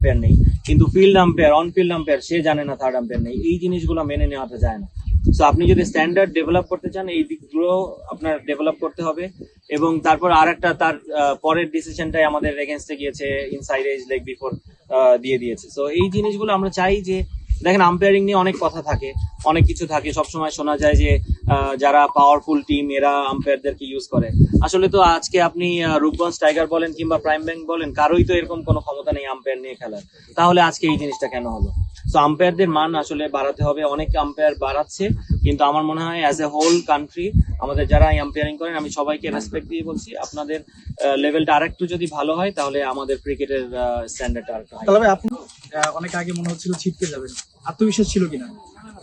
Umpire নেই, কিন্তু field umpire, on field umpire সে জানে না থার্ড আম্পায়ার নেই। এই জিনিসগুলো মেনে নেওয়াটা যায় না। সো আপনি যদি স্ট্যান্ডার্ড ডেভেলপ করতে চান, এই দিকগুলো আপনার ডেভেলপ করতে হবে। এবং তারপর আর একটা তার পরের ডিসিশনটাই আমাদের এগেনস্টে গিয়েছে, ইনসাইড এজ লেগ বিফোর দিয়ে দিয়েছে। সো এই জিনিসগুলো আমরা চাই যে, দেখেন আম্পায়ারিং নিয়ে অনেক কথা থাকে, অনেক কিছু থাকে, সবসময় শোনা যায় যে যারা পাওয়ারফুল টিম এরা আম্পায়ারদেরকে ইউজ করে। আসলে তো আজকে আপনি রূপগঞ্জ টাইগার বলেন কিংবা প্রাইম ব্যাংক বলেন, কারোই তো এরকম কোনো ক্ষমতা নেই আম্পায়ার নিয়ে খেলার। তাহলে আজকে এই জিনিসটা কেন হলো? সো আম্পায়ারদের মান আসলে বাড়াতে হবে। অনেক আম্পায়ার বাড়াচ্ছে, কিন্তু আমার মনে হয় অ্যাজ এ হোল কান্ট্রি আমাদের যারা আম্পায়ারিং করেন, আমি সবাইকে রেসপেক্ট দিয়ে বলছি, আপনাদের লেভেলটা আরেকটু যদি ভালো হয় তাহলে আমাদের ক্রিকেটের স্ট্যান্ডার্ডটা আরেকটু হাই। তাহলে ভাই আপনি অনেক আগে মনে হচ্ছিল ছিটকে যাবেন, আত্মবিশ্বাস ছিল কিনা?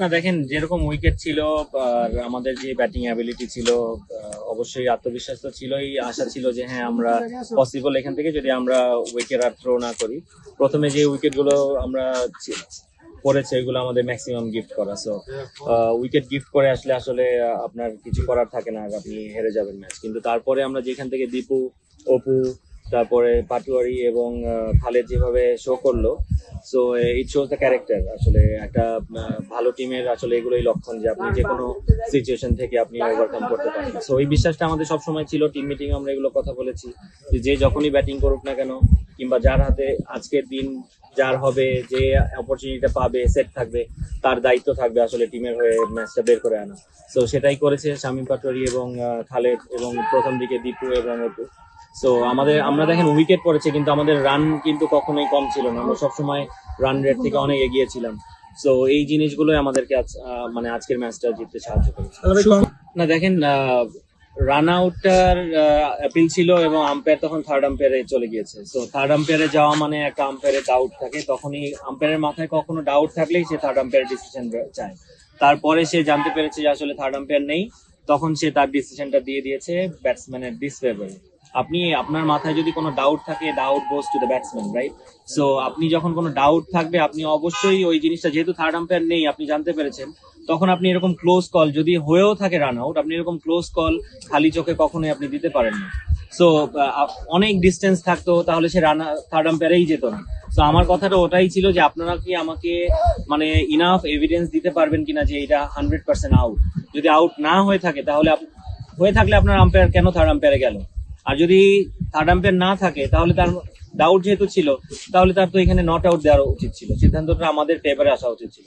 না দেখেন, যেরকম উইকেট ছিল আর আমাদের যে ব্যাটিং অ্যাবিলিটি ছিল, অবশ্যই আত্মবিশ্বাস তো ছিলই, আশা ছিল যে হ্যাঁ আমরা পসিবল এখান থেকে যদি আমরা উইকেট আর থ্রো না করি। প্রথমে যে উইকেট গুলো আমরা করেছে ওইগুলো আমাদের ম্যাক্সিমাম গিফট করা। সো উইকেট গিফট করে আসলে আসলে আপনার কিছু করার থাকে না, আপনি হেরে যাবেন ম্যাচ। কিন্তু তারপরে আমরা যেখান থেকে দীপু, অপু, তারপরে পাটোয়ারি এবং খালেদ যেভাবে শো করলো, so it shows the character. আসলে একটা ভালো টিমের আসলে এগুলোই লক্ষণ যে আপনি যে কোনো সিচুয়েশন থেকে আপনি ওভারকাম করতে পারেন। সো এই বিশ্বাসটা আমাদের সবসময় ছিল। টিম মিটিং আমরা এগুলো কথা বলেছি যে যখনই ব্যাটিং করুক না কেন, কিংবা যার হাতে আজকের দিন যার হবে, যে অপরচুনিটিটা পাবে, সেট থাকবে, তার দায়িত্ব থাকবে আসলে টিমের হয়ে ম্যাচটা বের করে আনা। সো সেটাই করেছে শামীম পাটোয়ারি এবং খালেদ, এবং প্রথম দিকে দীপু এবং অপু। সো আমরা দেখেন উইকেট পড়েছে, কিন্তু আমাদের রান কিন্তু কখনোই কম ছিল না, আমরা সবসময় রান রেট থেকে অনেক এগিয়ে ছিলাম। সো এই জিনিসগুলোই আমাদেরকে মানে আজকের ম্যাচটা জিততে সাহায্য করেছে। না দেখেন, রান আউটটার অ্যাপিল ছিল এবং আম্পায়ার তখন থার্ড আম্পায়ারে চলে গিয়েছে। সো থার্ড আম্পায়ারে যাওয়া মানে একটা আম্পায়ারের ডাউট থাকে, তখনই আম্পায়ারের মাথায় কখনো ডাউট থাকলেই সে থার্ড আম্পায়ারের ডিসিশন চায়। তারপরে সে জানতে পেরেছে যে আসলে থার্ড আম্পায়ার নেই, তখন সে তার ডিসিশনটা দিয়ে দিয়েছে ব্যাটসম্যানের ডিসফেভারে। আপনি আপনার মাথায় যদি কোনো ডাউট থাকে, doubt goes to the batsman, right? So আপনি যখন কোনো ডাউট থাকবে, আপনি অবশ্যই ওই জিনিসটা, যেহেতু থার্ড আম্পায়ার নেই আপনি জানতে পেরেছেন, তখন আপনি এরকম ক্লোজ কল যদি হয়েও থাকে রান আউট, আপনি এরকম ক্লোজ কল খালি চোখে কখনোই আপনি দিতে পারেন না। সো অনেক ডিস্টেন্স থাকতো, তাহলে সে থার্ড আম্পায়ারেই যেত না। তো আমার কথাটা ওটাই ছিল যে আপনারা কি আমাকে মানে ইনাফ এভিডেন্স দিতে পারবেন কিনা যে এটা 100% আউট। যদি আউট না হয়ে থাকে, তাহলে হয়ে থাকলে আপনার আম্পায়ার কেন থার্ড আম্পায়ারে গেল? আর যদি থার্ড আম্পায়ার না থাকে, তাহলে তার ডাউট যেহেতু ছিল, তাহলে তার তো এখানে নট আউট দেওয়া উচিত ছিল, সিদ্ধান্তটা আমাদের ফেভারে আসা উচিত ছিল।